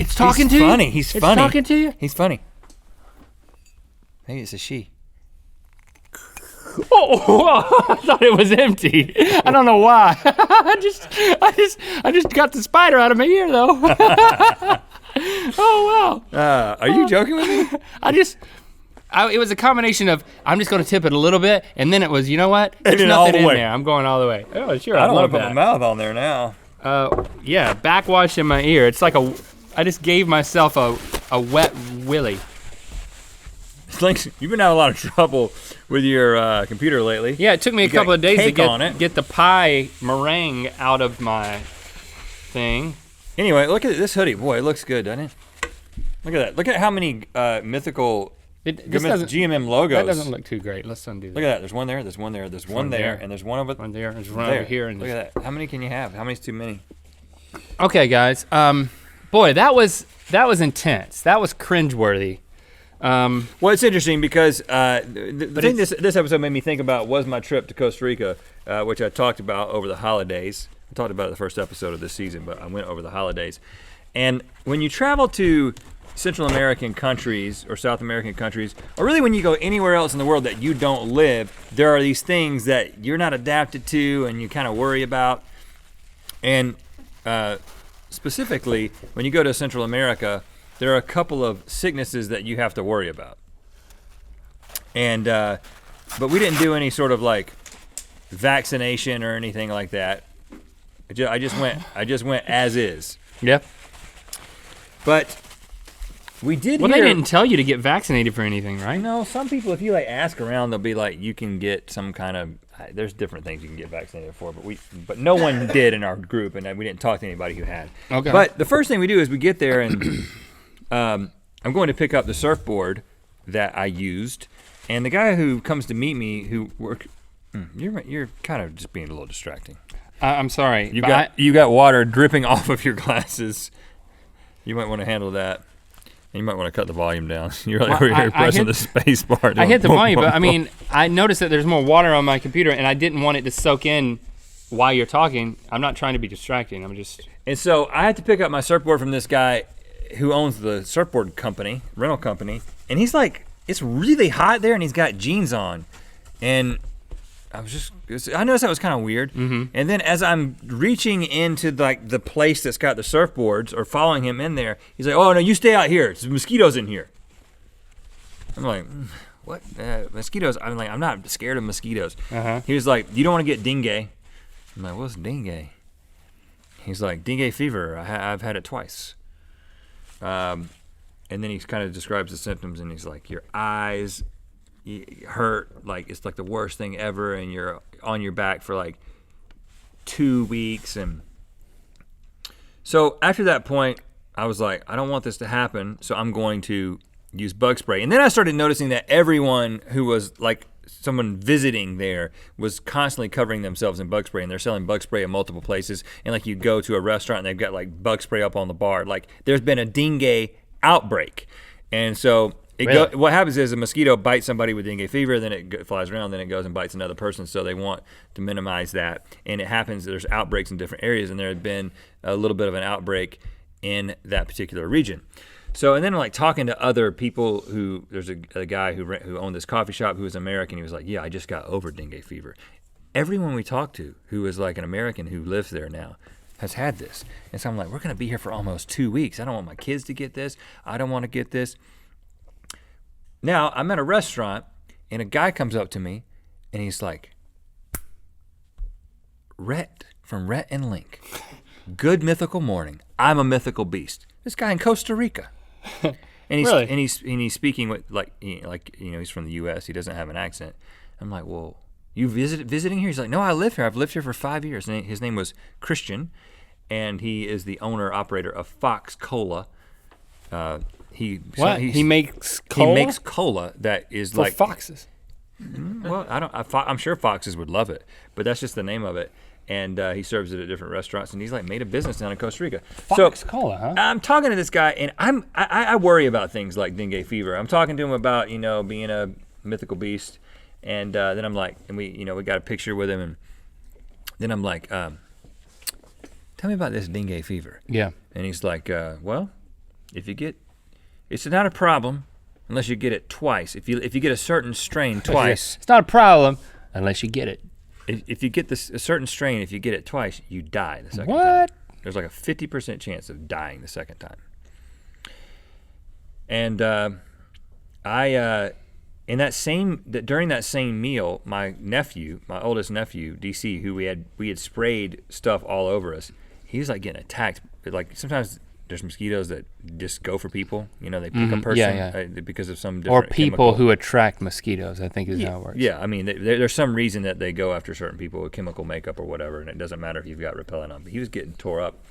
It's talking to you? He's it's funny. It's talking to you? He's funny. Maybe it's a she. Oh, I thought it was empty. I don't know why. I just got the spider out of my ear though. Oh wow. Are you joking with me? It was a combination of I'm just gonna tip it a little bit, and then it was, you know what? There's nothing in there. I'm going all the way. Oh sure. I don't want to put my mouth on there now. Yeah, backwash in my ear. It's like I just gave myself a wet willy. Like, you've been having a lot of trouble with your computer lately. Yeah, it took me a couple of days to get the pie meringue out of my thing. Anyway, look at this hoodie. Boy, it looks good, doesn't it? Look at that. Look at how many mythical GMM logos. That doesn't look too great. Let's undo that. Look at that. There's one there, there's one there, there's one there, and there's one over there. There's one over here. And look at that. How many can you have? How many's too many? Okay, guys. Boy, that was intense. That was cringeworthy. Well, it's interesting because the thing this episode made me think about was my trip to Costa Rica, which I talked about over the holidays. I talked about it the first episode of this season, but I went over the holidays. And when you travel to Central American countries or South American countries, or really when you go anywhere else in the world that you don't live, there are these things that you're not adapted to and you kind of worry about. And specifically, when you go to Central America, there are a couple of sicknesses that you have to worry about. And, but we didn't do any sort of like vaccination or anything like that. I just went as is. Yeah. But we did Well, they didn't tell you to get vaccinated for anything, right? No, some people, if you like ask around, they'll be like, you can get some kind of, there's different things you can get vaccinated for, but no one did in our group, and we didn't talk to anybody who had. Okay. But the first thing we do is we get there and I'm going to pick up the surfboard that I used, and the guy who comes to meet me, you're kind of just being a little distracting. I'm sorry. You got water dripping off of your glasses. You might want to handle that. You might want to cut the volume down. You're like over here pressing the space bar. I hit the volume, but I mean, I noticed that there's more water on my computer, and I didn't want it to soak in while you're talking. I'm not trying to be distracting. And so I had to pick up my surfboard from this guy who owns the surfboard company, rental company, and he's like, it's really hot there, and he's got jeans on, and I noticed that was kind of weird. Mm-hmm. And then as I'm reaching into like the place that's got the surfboards or following him in there, he's like, oh no, you stay out here. There's mosquitoes in here. I'm like, what? Mosquitoes? I'm like, I'm not scared of mosquitoes. Uh-huh. He was like, you don't want to get dengue. I'm like, what's dengue? He's like, dengue fever. I've had it twice. And then he kind of describes the symptoms, and he's like, your eyes hurt, like it's like the worst thing ever, and you're on your back for like 2 weeks. And so after that point, I was like, I don't want this to happen, so I'm going to use bug spray. And then I started noticing that everyone who was like someone visiting there was constantly covering themselves in bug spray, and they're selling bug spray in multiple places. And like you go to a restaurant and they've got like bug spray up on the bar. Like there's been a dengue outbreak. And so what happens is a mosquito bites somebody with dengue fever, then it flies around, then it goes and bites another person, so they want to minimize that. And it happens, there's outbreaks in different areas, and there had been a little bit of an outbreak in that particular region. So, and then like talking to other people there's a guy who owned this coffee shop who was American. He was like, yeah, I just got over dengue fever. Everyone we talked to who was like an American who lives there now has had this. And so I'm like, we're gonna be here for almost 2 weeks. I don't want my kids to get this. I don't want to get this. Now, I'm at a restaurant, and a guy comes up to me, and he's like, Rhett from Rhett and Link. Good mythical morning. I'm a mythical beast. This guy in Costa Rica. And he's really? and he's speaking with he's from the U.S. He doesn't have an accent. I'm like, well, you visiting here? He's like, no, I live here. I've lived here for 5 years. And his name was Christian, and he is the owner operator of Fox Cola. He makes cola? He makes cola that is for like foxes. Well, I'm sure foxes would love it, but that's just the name of it. And he serves it at different restaurants, and he's like made a business down in Costa Rica. Fox Cola, huh? I'm talking to this guy, and I worry about things like dengue fever. I'm talking to him about being a mythical beast, and then I'm like, and we got a picture with him, and then I'm like, tell me about this dengue fever. Yeah. And he's like, well, It's not a problem unless you get it twice. If you get a certain strain twice. It's not a problem unless you get it. If you get a certain strain, if you get it twice, you die the second time. What? There's like a 50% chance of dying the second time. And during that same meal, my oldest nephew, DC, who we had sprayed stuff all over us, he was like getting attacked. Like sometimes there's mosquitoes that just go for people. You know, they pick a person because of some different or people chemical. who attract mosquitoes, I think is how it works. Yeah, I mean, there's some reason that they go after certain people with chemical makeup or whatever, and it doesn't matter if you've got repellent on. But he was getting tore up.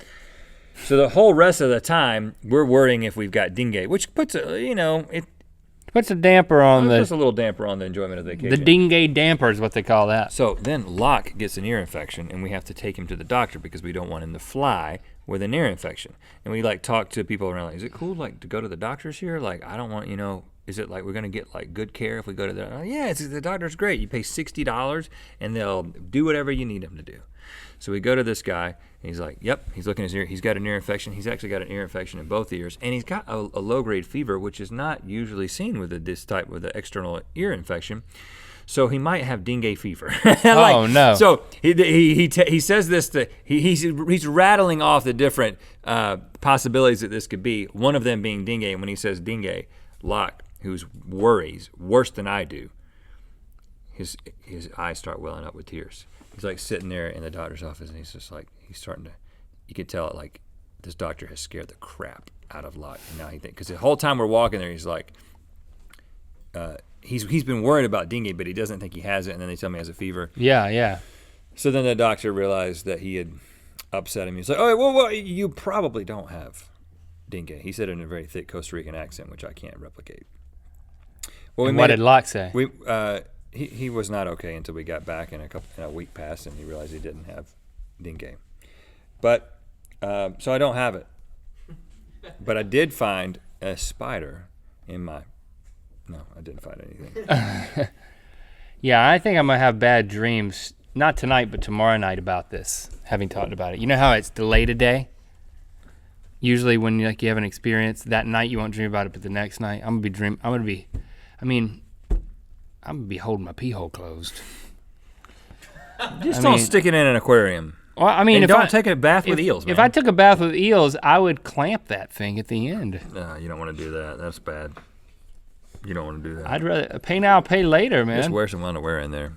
So the whole rest of the time, we're worrying if we've got dengue, which puts puts a damper on just a little damper on the enjoyment of the vacation. The dengue damper is what they call that. So then Locke gets an ear infection, and we have to take him to the doctor because we don't want him to fly with an ear infection. And we like talk to people around, like, is it cool like to go to the doctors here? Like, I don't want, is it like we're gonna get like good care if we go to the doctor's great. You pay $60 and they'll do whatever you need them to do. So we go to this guy, and he's like, yep, he's looking at his ear. He's got an ear infection. He's actually got an ear infection in both ears, and he's got a low-grade fever, which is not usually seen with this type with the external ear infection. So he might have dengue fever. Oh no! So he says this he's rattling off the different possibilities that this could be. One of them being dengue. And when he says dengue, Locke, who's worries worse than I do, his eyes start welling up with tears. He's like sitting there in the doctor's office, and he's just like, you could tell it like this doctor has scared the crap out of Locke. And now he thinks, because the whole time we're walking there, he's like, he's been worried about dengue, but he doesn't think he has it, and then they tell me he has a fever. Yeah. So then the doctor realized that he had upset him. He's like, oh, well, you probably don't have dengue. He said it in a very thick Costa Rican accent, which I can't replicate. Well, and what did Locke say? He was not okay until we got back, and a week passed, and he realized he didn't have dengue. But so I don't have it. But I did find a spider in my. No, I didn't find anything. Yeah, I think I'm gonna have bad dreams. Not tonight, but tomorrow night about this. Having talked about it, you know how it's delayed a day. Usually, when you have an experience that night, you won't dream about it, but the next night, I'm gonna be holding my pee hole closed. Don't stick it in an aquarium. Well, I mean, don't take a bath with eels, man. If I took a bath with eels, I would clamp that thing at the end. No, you don't want to do that. That's bad. You don't want to do that. I'd rather pay now, pay later, man. Just wear some underwear in there.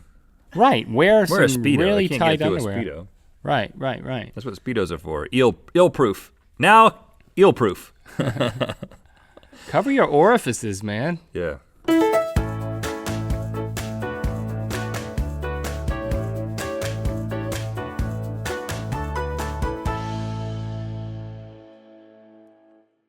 Right, wear some a Speedo. really You can't tight get through underwear. A Speedo. Right. That's what Speedos are for. Eel-proof. Now, eel-proof. Cover your orifices, man. Yeah.